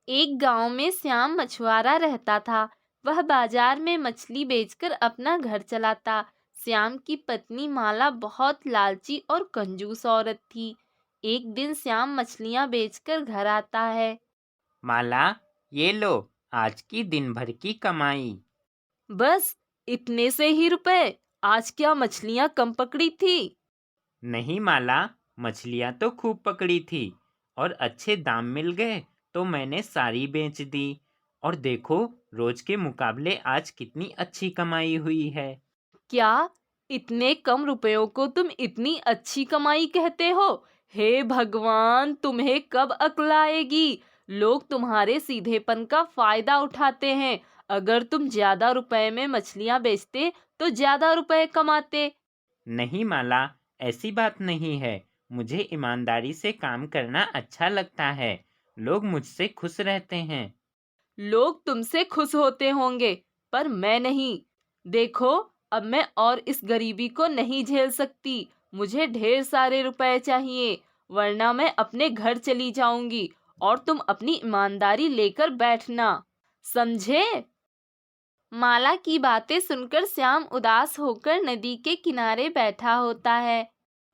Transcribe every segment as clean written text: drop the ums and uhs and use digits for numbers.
एक गांव में श्याम मछुआरा रहता था। वह बाजार में मछली बेचकर अपना घर चलाता। श्याम की पत्नी माला बहुत लालची और कंजूस औरत थी। एक दिन श्याम मछलियां बेचकर घर आता है। माला, ये लो आज की दिन भर की कमाई। बस इतने से ही रुपए? आज क्या मछलियां कम पकड़ी थी? नहीं माला, मछलियाँ तो खूब पकड़ी थी और अच्छे दाम मिल गए तो मैंने सारी बेच दी। और देखो, रोज के मुकाबले आज कितनी अच्छी कमाई हुई है। क्या इतने कम रुपयों को तुम इतनी अच्छी कमाई कहते हो? हे भगवान, तुम्हें कब अक्ल आएगी? लोग तुम्हारे सीधेपन का फायदा उठाते हैं। अगर तुम ज्यादा रुपए में मछलियां बेचते तो ज्यादा रुपए कमाते। नहीं माला, ऐसी बात नहीं है। मुझे ईमानदारी से काम करना अच्छा लगता है। लोग मुझसे खुश रहते हैं। लोग तुमसे खुश होते होंगे, पर मैं नहीं। देखो, अब मैं और इस गरीबी को नहीं झेल सकती। मुझे ढेर सारे रुपए चाहिए, वरना मैं अपने घर चली जाऊंगी और तुम अपनी ईमानदारी लेकर बैठना, समझे? माला की बातें सुनकर श्याम उदास होकर नदी के किनारे बैठा होता है।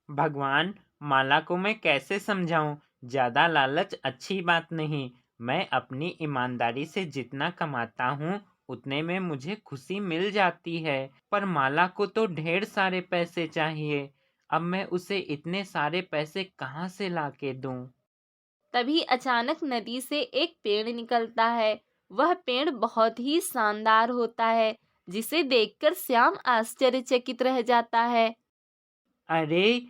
भगवान, माला को मैं कैसे समझाऊं? ज्यादा लालच अच्छी बात नहीं। मैं अपनी ईमानदारी से जितना कमाता हूँ उतने में मुझे खुशी मिल जाती है। पर माला को तो ढेर सारे पैसे चाहिए। अब मैं उसे इतने सारे पैसे कहाँ से लाके दूं? तभी अचानक नदी से एक पेड़ निकलता है। वह पेड़ बहुत ही शानदार होता है, जिसे देखकर श्याम आश्चर्यचकित रह जाता है। अरे,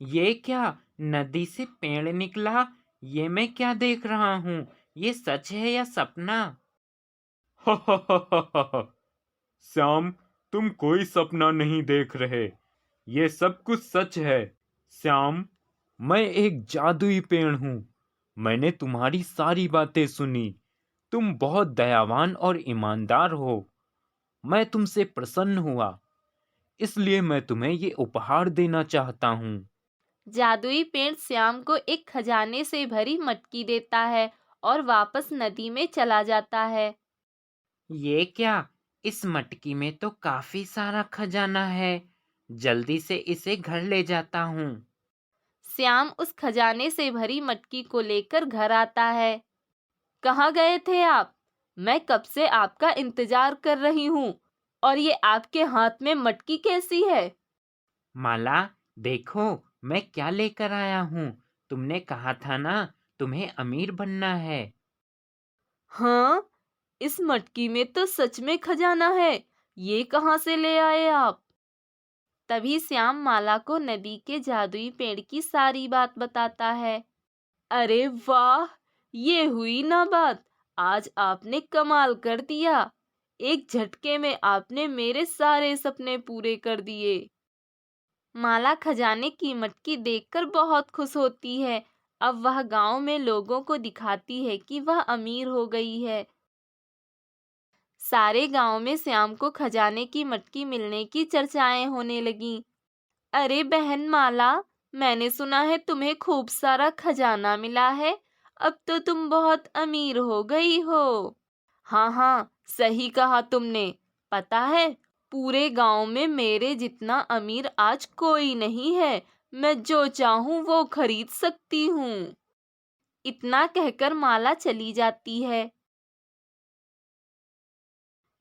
ये क्या? नदी से पेड़ निकला? ये मैं क्या देख रहा हूँ? ये सच है या सपना? श्याम, तुम कोई सपना नहीं देख रहे। ये सब कुछ सच है। श्याम, मैं एक जादुई पेड़ हूँ। मैंने तुम्हारी सारी बातें सुनी। तुम बहुत दयावान और ईमानदार हो। मैं तुमसे प्रसन्न हुआ, इसलिए मैं तुम्हें ये उपहार देना चाहता हूँ। जादुई पेड़ श्याम को एक खजाने से भरी मटकी देता है और वापस नदी में चला जाता है। ये क्या? इस मटकी में तो काफी सारा खजाना है। जल्दी से इसे घर ले जाता हूँ। श्याम उस खजाने से भरी मटकी को लेकर घर आता है। कहाँ गए थे आप? मैं कब से आपका इंतजार कर रही हूँ। और ये आपके हाथ में मटकी कैसी है? माला, देखो मैं क्या लेकर आया हूँ। तुमने कहा था ना, तुम्हें अमीर बनना है। हाँ, इस मटकी में तो सच में खजाना है। ये कहाँ से ले आए आप? तभी श्याम माला को नदी के जादुई पेड़ की सारी बात बताता है। अरे वाह, ये हुई ना बात। आज आपने कमाल कर दिया। एक झटके में आपने मेरे सारे सपने पूरे कर दिए। माला खजाने की मटकी देखकर बहुत खुश होती है। अब वह गांव में लोगों को दिखाती है कि वह अमीर हो गई है। सारे गांव में श्याम को खजाने की मटकी मिलने की चर्चाएं होने लगीं। अरे बहन माला, मैंने सुना है तुम्हें खूब सारा खजाना मिला है। अब तो तुम बहुत अमीर हो गई हो। हाँ हाँ, सही कहा तुमने। पता है, पूरे गांव में मेरे जितना अमीर आज कोई नहीं है। मैं जो चाहूँ वो खरीद सकती हूँ। इतना कहकर माला चली जाती है।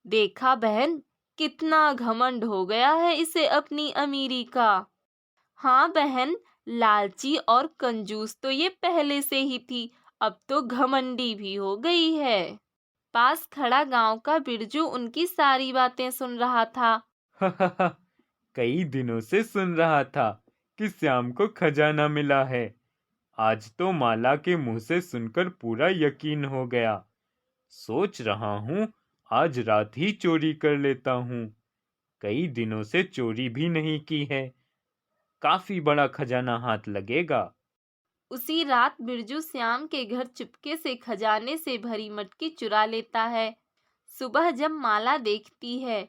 देखा बहन, कितना घमंड हो गया है इसे अपनी अमीरी का। हाँ बहन, लालची और कंजूस तो ये पहले से ही थी, अब तो घमंडी भी हो गई है। पास खड़ा गांव का बिरजू उनकी सारी बातें सुन रहा था। कई दिनों से सुन रहा था कि श्याम को खजाना मिला है। आज तो माला के मुंह से सुनकर पूरा यकीन हो गया। सोच रहा हूँ आज रात ही चोरी कर लेता हूँ। कई दिनों से चोरी भी नहीं की है। काफी बड़ा खजाना हाथ लगेगा। उसी रात बिरजू श्याम के घर चुपके से खजाने से भरी मटकी चुरा लेता है। सुबह जब माला देखती है,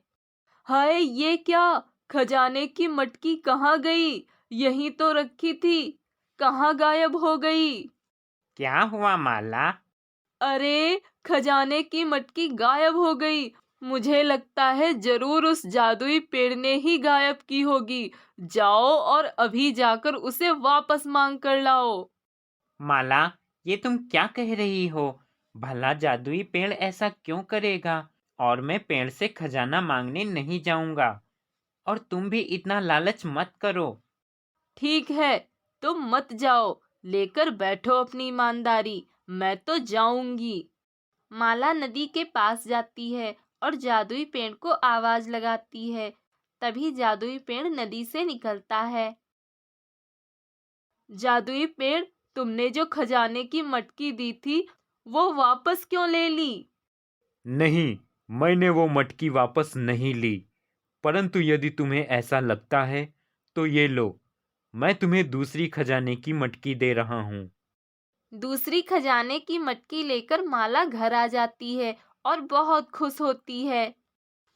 हाय ये क्या, खजाने की मटकी कहाँ गई? यहीं तो रखी थी, कहाँ गायब हो गई? क्या हुआ माला? अरे, खजाने की मटकी गायब हो गई। मुझे लगता है जरूर उस जादुई पेड़ ने ही गायब की होगी। जाओ और अभी जाकर उसे वापस मांग कर लाओ। माला, ये तुम क्या कह रही हो? भला जादुई पेड़ ऐसा क्यों करेगा? और मैं पेड़ से खजाना मांगने नहीं जाऊंगा। और तुम भी इतना लालच मत करो। ठीक है, तुम मत जाओ, लेकर बैठो अपनी ईमानदारी। मैं तो जाऊंगी। माला नदी के पास जाती है और जादुई पेड़ को आवाज लगाती है। तभी जादुई पेड़ नदी से निकलता है। जादुई पेड़, तुमने जो खजाने की मटकी दी थी, वो वापस क्यों ले ली? नहीं, मैंने वो मटकी वापस नहीं ली। परंतु यदि तुम्हें ऐसा लगता है तो ये लो, मैं तुम्हें दूसरी खजाने की मटकी दे रहा हूँ। दूसरी खजाने की मटकी लेकर माला घर आ जाती है और बहुत खुश होती है।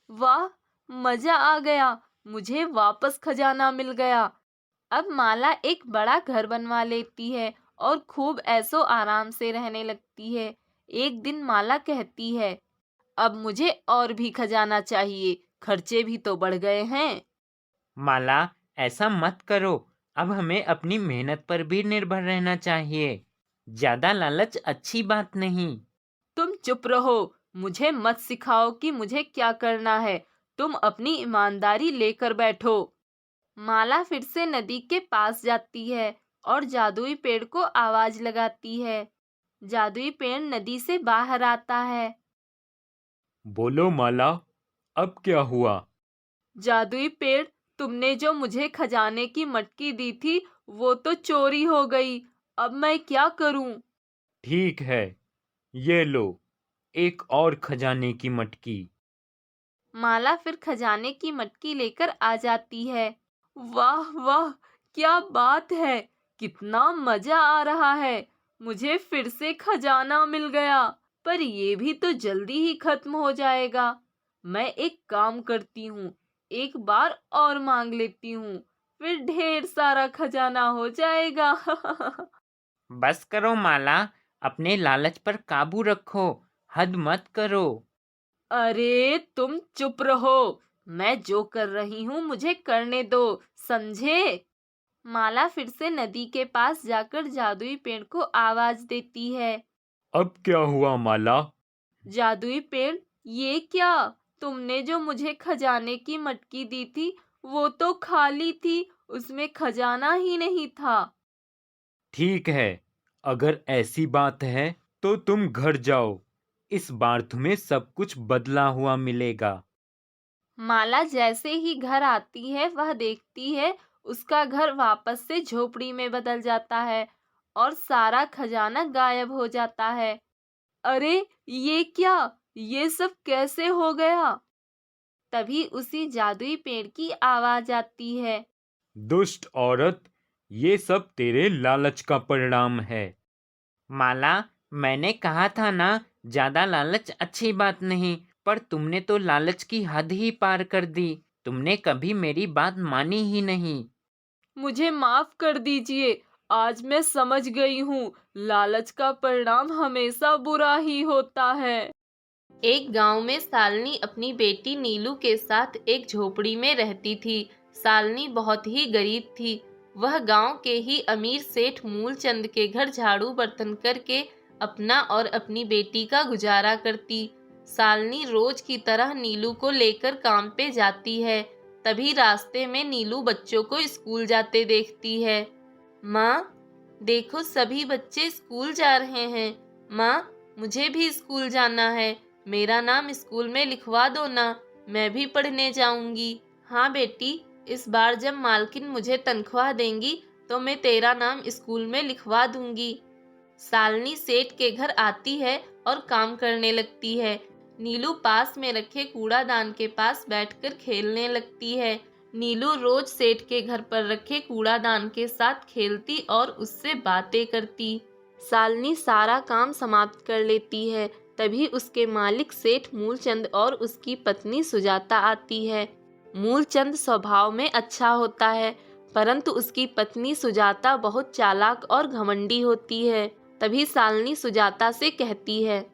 वाह, मजा आ गया, मुझे वापस खजाना मिल गया। अब माला एक बड़ा घर बनवा लेती है और खूब ऐशो आराम से रहने लगती है। एक दिन माला कहती है, अब मुझे और भी खजाना चाहिए, खर्चे भी तो बढ़ गए हैं। माला, ऐसा मत करो। अब हमें अपनी मेहनत पर भी निर्भर रहना चाहिए। ज्यादा लालच अच्छी बात नहीं। तुम चुप रहो, मुझे मत सिखाओ कि मुझे क्या करना है। तुम अपनी ईमानदारी लेकर बैठो। माला फिर से नदी के पास जाती है और जादुई पेड़ को आवाज लगाती है। जादुई पेड़ नदी से बाहर आता है। बोलो माला, अब क्या हुआ? जादुई पेड़, तुमने जो मुझे खजाने की मटकी दी थी, वो तो चोरी हो गई। अब मैं क्या करूं? ठीक है, ये लो, एक और खजाने की मटकी। माला फिर खजाने की मटकी लेकर आ जाती है। वाह वाह, क्या बात है, कितना मजा आ रहा है। मुझे फिर से खजाना मिल गया, पर ये भी तो जल्दी ही खत्म हो जाएगा। मैं एक काम करती हूँ, एक बार और मांग लेती हूँ, फिर ढेर सारा खजाना हो जाएगा। बस करो माला, अपने लालच पर काबू रखो। हद मत करो। अरे तुम चुप रहो, मैं जो कर रही हूँ मुझे करने दो, समझे? माला फिर से नदी के पास जाकर जादुई पेड़ को आवाज देती है। अब क्या हुआ माला? जादुई पेड़, ये क्या? तुमने जो मुझे खजाने की मटकी दी थी, वो तो खाली थी, उसमें खजाना ही नहीं था। ठीक है, अगर ऐसी बात है तो तुम घर जाओ। इस बार तुम्हें सब कुछ बदला हुआ मिलेगा। माला जैसे ही घर आती है, वह देखती है उसका घर वापस से झोपड़ी में बदल जाता है और सारा खजाना गायब हो जाता है। अरे, ये क्या? ये सब कैसे हो गया? तभी उसी जादुई पेड़ की आवाज आती है। दुष्ट औरत, ये सब तेरे लालच का परिणाम है। माला, मैंने कहा था ना, ज्यादा लालच अच्छी बात नहीं। पर तुमने तो लालच की हद ही पार कर दी। तुमने कभी मेरी बात मानी ही नहीं। मुझे माफ कर दीजिए, आज मैं समझ गई हूँ, लालच का परिणाम हमेशा बुरा ही होता है। एक गांव में सालनी अपनी बेटी नीलू के साथ एक झोपड़ी में रहती थी। सालनी बहुत ही गरीब थी। वह गांव के ही अमीर सेठ मूलचंद के घर झाड़ू बर्तन करके अपना और अपनी बेटी का गुजारा करती। सालनी रोज की तरह नीलू को लेकर काम पे जाती है। तभी रास्ते में नीलू बच्चों को स्कूल जाते देखती है। माँ, देखो सभी बच्चे स्कूल जा रहे हैं। माँ, मुझे भी स्कूल जाना है, मेरा नाम स्कूल में लिखवा दो ना, मैं भी पढ़ने जाऊंगी। हाँ बेटी, इस बार जब मालकिन मुझे तनख्वाह देंगी तो मैं तेरा नाम स्कूल में लिखवा दूंगी। सालनी सेठ के घर आती है और काम करने लगती है। नीलू पास में रखे कूड़ादान के पास बैठकर खेलने लगती है। नीलू रोज सेठ के घर पर रखे कूड़ादान के साथ खेलती और उससे बातें करती। सालनी सारा काम समाप्त कर लेती है। तभी उसके मालिक सेठ मूलचंद और उसकी पत्नी सुजाता आती है। मूलचंद स्वभाव में अच्छा होता है, परंतु उसकी पत्नी सुजाता बहुत चालाक और घमंडी होती है। तभी शालिनी सुजाता से कहती है,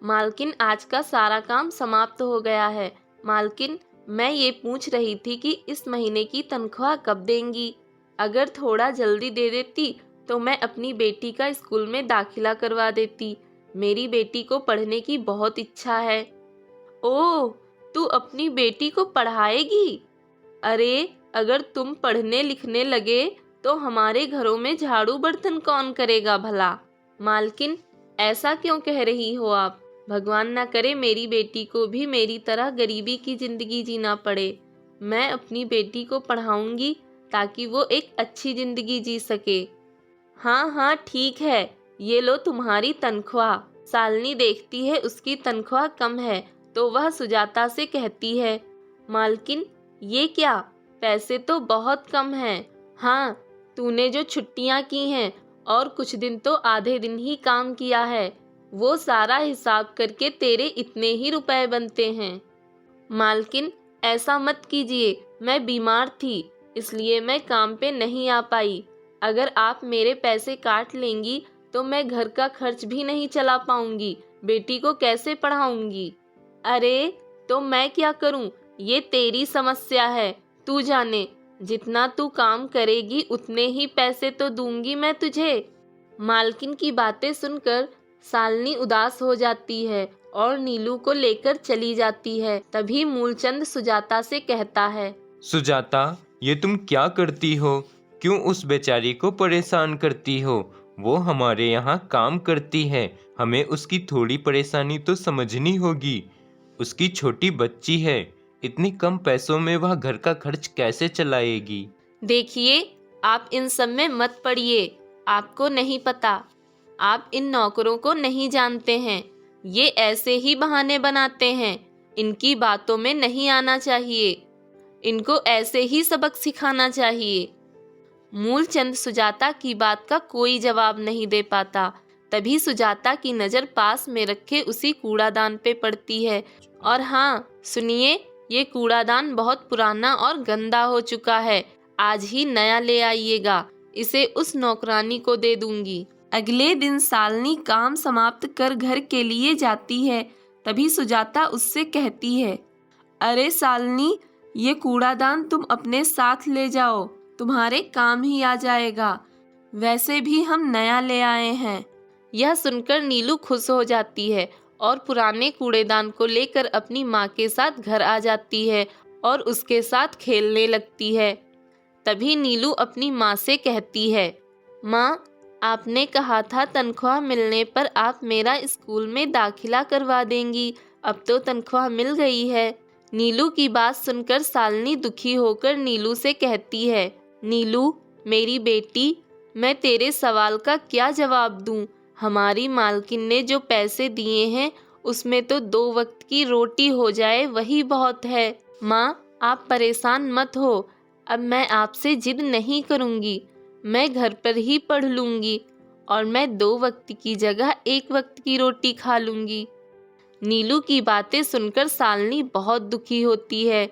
मालकिन आज का सारा काम समाप्त हो गया है। मालकिन, मैं ये पूछ रही थी कि इस महीने की तनख्वाह कब देंगी? अगर थोड़ा जल्दी दे देती तो मैं अपनी बेटी का स्कूल में दाखिला करवा देती। मेरी बेटी को पढ़ने की बहुत इच्छा है। ओह, तू अपनी बेटी को पढ़ाएगी? अरे, अगर तुम पढ़ने लिखने लगे तो हमारे घरों में झाड़ू बर्तन कौन करेगा भला? मालकिन, ऐसा क्यों कह रही हो आप? भगवान ना करे मेरी बेटी को भी मेरी तरह गरीबी की जिंदगी जीना पड़े। मैं अपनी बेटी को पढ़ाऊंगी ताकि वो एक अच्छी जिंदगी जी सके। हाँ हाँ, ठीक है, ये लो तुम्हारी तनख्वाह। शालिनी देखती है उसकी तनख्वाह कम है तो वह सुजाता से कहती है, मालकिन, ये क्या, पैसे तो बहुत कम हैं। हाँ, तूने जो छुट्टियाँ की हैं और कुछ दिन तो आधे दिन ही काम किया है, वो सारा हिसाब करके तेरे इतने ही रुपए बनते हैं। मालकिन, ऐसा मत कीजिए, मैं बीमार थी इसलिए मैं काम पे नहीं आ पाई। अगर आप मेरे पैसे काट लेंगी तो मैं घर का खर्च भी नहीं चला पाऊंगी, बेटी को कैसे पढ़ाऊंगी? अरे, तो मैं क्या करूं? ये तेरी समस्या है, तू जाने। जितना तू काम करेगी उतने ही पैसे तो दूंगी मैं तुझे। मालकिन की बातें सुनकर शालिनी उदास हो जाती है और नीलू को लेकर चली जाती है। तभी मूलचंद सुजाता से कहता है, सुजाता, ये तुम क्या करती हो? क्यों उस बेचारी को परेशान करती हो? वो हमारे यहाँ काम करती है, हमें उसकी थोड़ी परेशानी तो समझनी होगी। उसकी छोटी बच्ची है, इतनी कम पैसों में वह घर का खर्च कैसे चलाएगी? देखिए, आप इन सब में मत पड़िए, आपको नहीं पता। आप इन नौकरों को नहीं जानते हैं, ये ऐसे ही बहाने बनाते हैं। इनकी बातों में नहीं आना चाहिए, इनको ऐसे ही सबक सिखाना चाहिए। मूलचंद सुजाता की बात का कोई जवाब नहीं दे पाता। तभी सुजाता की नज़र पास में रखे उसी कूड़ादान पे पड़ती है। और हाँ सुनिए, ये कूड़ादान बहुत पुराना और गंदा हो चुका है, आज ही नया ले आइएगा, इसे उस नौकरानी को दे दूंगी। अगले दिन शालिनी काम समाप्त कर घर के लिए जाती है। तभी सुजाता उससे कहती है, अरे शालिनी, ये कूड़ादान तुम अपने साथ ले जाओ, तुम्हारे काम ही आ जाएगा। वैसे भी हम नया ले आए हैं। यह सुनकर नीलू खुश हो जाती है और पुराने कूड़ेदान को लेकर अपनी माँ के साथ घर आ जाती है और उसके साथ खेलने लगती है। तभी नीलू अपनी माँ से कहती है, माँ, आपने कहा था तनख्वाह मिलने पर आप मेरा स्कूल में दाखिला करवा देंगी, अब तो तनख्वाह मिल गई है। नीलू की बात सुनकर शालिनी दुखी होकर नीलू से कहती है, नीलू मेरी बेटी, मैं तेरे सवाल का क्या जवाब दूं? हमारी मालकिन ने जो पैसे दिए हैं उसमें तो 2 वक्त की रोटी हो जाए वही बहुत है। माँ, आप परेशान मत हो, अब मैं आपसे जिद नहीं करूँगी, मैं घर पर ही पढ़ लूँगी और मैं 2 वक्त की जगह 1 वक्त की रोटी खा लूँगी। नीलू की बातें सुनकर शालिनी बहुत दुखी होती है।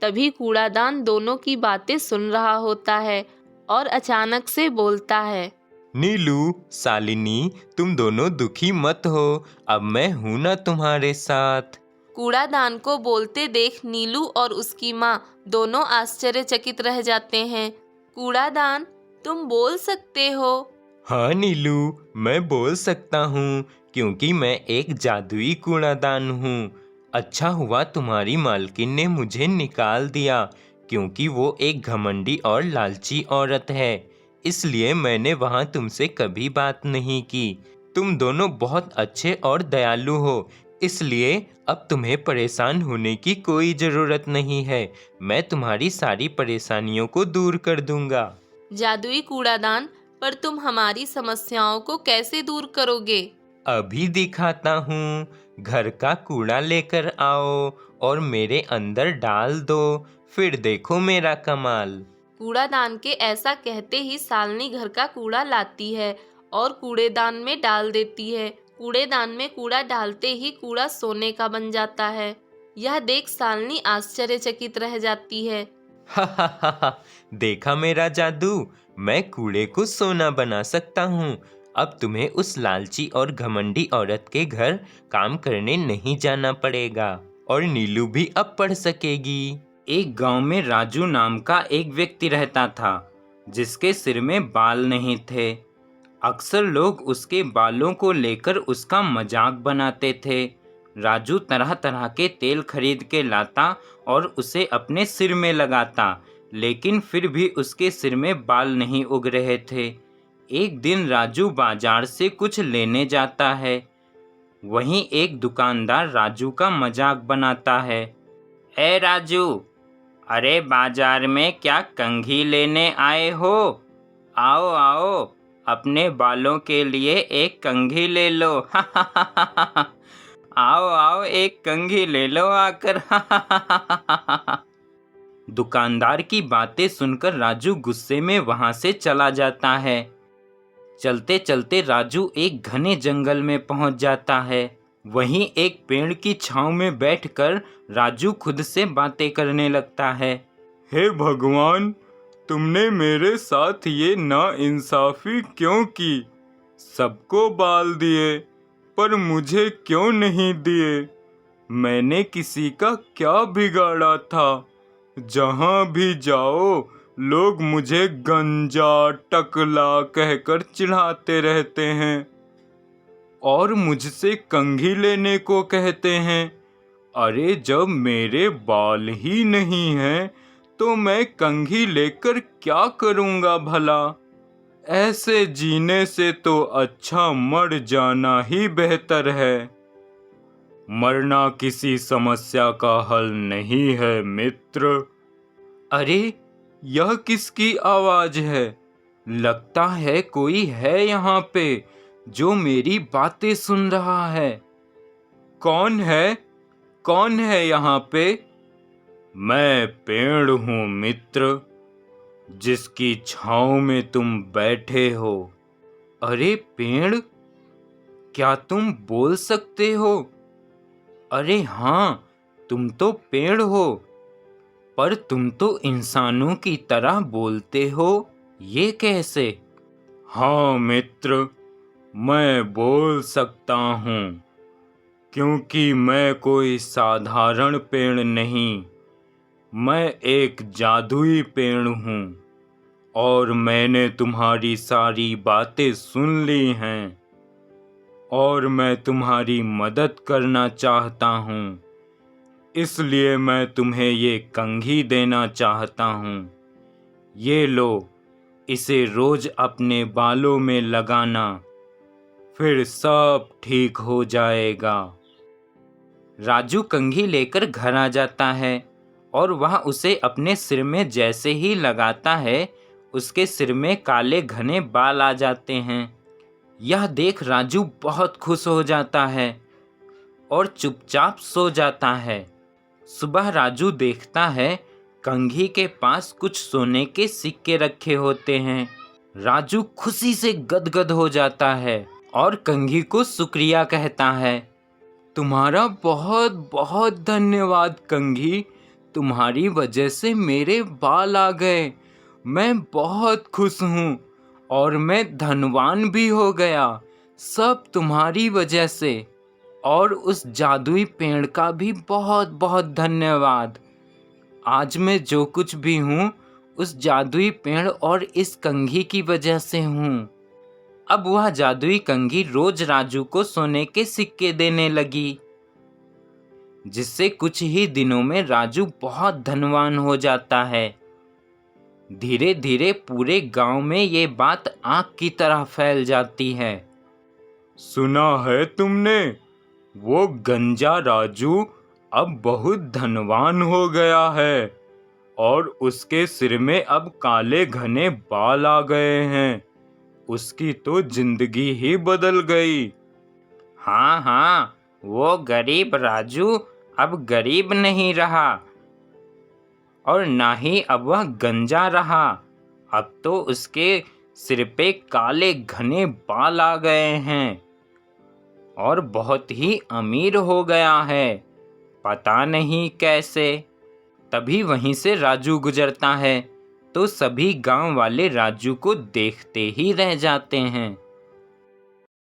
तभी कूड़ादान दोनों की बातें सुन रहा होता है और अचानक से बोलता है, नीलू, शालिनी, तुम दोनों दुखी मत हो, अब मैं हूं ना तुम्हारे साथ। कूड़ादान को बोलते देख नीलू और उसकी माँ दोनों आश्चर्यचकित रह जाते हैं। कूड़ादान, तुम बोल सकते हो? हाँ नीलू, मैं बोल सकता हूँ क्योंकि मैं एक जादुई कूड़ादान हूँ। अच्छा हुआ तुम्हारी मालकिन ने मुझे निकाल दिया क्योंकि वो एक घमंडी और लालची औरत है, इसलिए मैंने वहाँ तुमसे कभी बात नहीं की। तुम दोनों बहुत अच्छे और दयालु हो, इसलिए अब तुम्हें परेशान होने की कोई ज़रूरत नहीं है। मैं तुम्हारी सारी परेशानियों को दूर कर दूंगा। जादुई कूड़ादान, पर तुम हमारी समस्याओं को कैसे दूर करोगे? अभी दिखाता हूँ। घर का कूड़ा लेकर आओ और मेरे अंदर डाल दो, फिर देखो मेरा कमाल। कूड़ादान के ऐसा कहते ही शालिनी घर का कूड़ा लाती है और कूड़ेदान में डाल देती है। कूड़ेदान में कूड़ा डालते ही कूड़ा सोने का बन जाता है। यह देख शालिनी आश्चर्यचकित रह जाती है। हा हा हा हा, देखा मेरा जादू, मैं कूड़े को सोना बना सकता हूँ। अब तुम्हें उस लालची और घमंडी औरत के घर काम करने नहीं जाना पड़ेगा और नीलू भी अब पढ़ सकेगी। एक गांव में राजू नाम का एक व्यक्ति रहता था जिसके सिर में बाल नहीं थे। अक्सर लोग उसके बालों को लेकर उसका मजाक बनाते थे। राजू तरह तरह के तेल खरीद के लाता और उसे अपने सिर में लगाता, लेकिन फिर भी उसके सिर में बाल नहीं उग रहे थे। एक दिन राजू बाजार से कुछ लेने जाता है। वहीं एक दुकानदार राजू का मजाक बनाता है। ए राजू, अरे बाजार में क्या कंघी लेने आए हो? आओ आओ, अपने बालों के लिए एक कंघी ले लो। आओ आओ, एक कंघी ले लो आकर। दुकानदार की बातें सुनकर राजू गुस्से में वहां से चला जाता है। चलते चलते राजू एक घने जंगल में पहुंच जाता है। वहीं एक पेड़ की छांव में बैठकर राजू खुद से बातें करने लगता है। हे भगवान, तुमने मेरे साथ ये नाइंसाफी क्यों की? सबको बाल दिए पर मुझे क्यों नहीं दिए? मैंने किसी का क्या बिगाड़ा था? जहाँ भी जाओ लोग मुझे गंजा टकला कहकर चिढ़ाते रहते हैं और मुझसे कंघी लेने को कहते हैं। अरे जब मेरे बाल ही नहीं हैं तो मैं कंघी लेकर क्या करूँगा भला? ऐसे जीने से तो अच्छा मर जाना ही बेहतर है। मरना किसी समस्या का हल नहीं है मित्र। अरे यह किसकी आवाज है? लगता है कोई है यहाँ पे जो मेरी बातें सुन रहा है। कौन है? कौन है यहाँ पे? मैं पेड़ हूँ मित्र, जिसकी छाँव में तुम बैठे हो। अरे पेड़, क्या तुम बोल सकते हो? अरे हाँ, तुम तो पेड़ हो, पर तुम तो इंसानों की तरह बोलते हो, ये कैसे? हाँ मित्र, मैं बोल सकता हूँ, क्योंकि मैं कोई साधारण पेड़ नहीं, मैं एक जादुई पेड़ हूँ और मैंने तुम्हारी सारी बातें सुन ली हैं और मैं तुम्हारी मदद करना चाहता हूँ। इसलिए मैं तुम्हें ये कंघी देना चाहता हूँ। ये लो, इसे रोज अपने बालों में लगाना, फिर सब ठीक हो जाएगा। राजू कंघी लेकर घर आ जाता है और वह उसे अपने सिर में जैसे ही लगाता है, उसके सिर में काले घने बाल आ जाते हैं। यह देख राजू बहुत खुश हो जाता है और चुपचाप सो जाता है। सुबह राजू देखता है कंघी के पास कुछ सोने के सिक्के रखे होते हैं। राजू खुशी से गदगद हो जाता है और कंघी को शुक्रिया कहता है। तुम्हारा बहुत बहुत धन्यवाद कंघी, तुम्हारी वजह से मेरे बाल आ गए। मैं बहुत खुश हूँ और मैं धनवान भी हो गया, सब तुम्हारी वजह से। और उस जादुई पेड़ का भी बहुत बहुत धन्यवाद। आज मैं जो कुछ भी हूँ उस जादुई पेड़ और इस कंघी की वजह से हूँ। अब वह जादुई कंघी रोज राजू को सोने के सिक्के देने लगी, जिससे कुछ ही दिनों में राजू बहुत धनवान हो जाता है। धीरे धीरे पूरे गांव में ये बात आग की तरह फैल जाती है। सुना है तुमने? वो गंजा राजू अब बहुत धनवान हो गया है और उसके सिर में अब काले घने बाल आ गए हैं। उसकी तो जिंदगी ही बदल गई। हाँ हाँ, वो गरीब राजू अब गरीब नहीं रहा और ना ही अब वह गंजा रहा। अब तो उसके सिर पे काले घने बाल आ गए हैं और बहुत ही अमीर हो गया है, पता नहीं कैसे। तभी वहीं से राजू गुजरता है तो सभी गांव वाले राजू को देखते ही रह जाते हैं।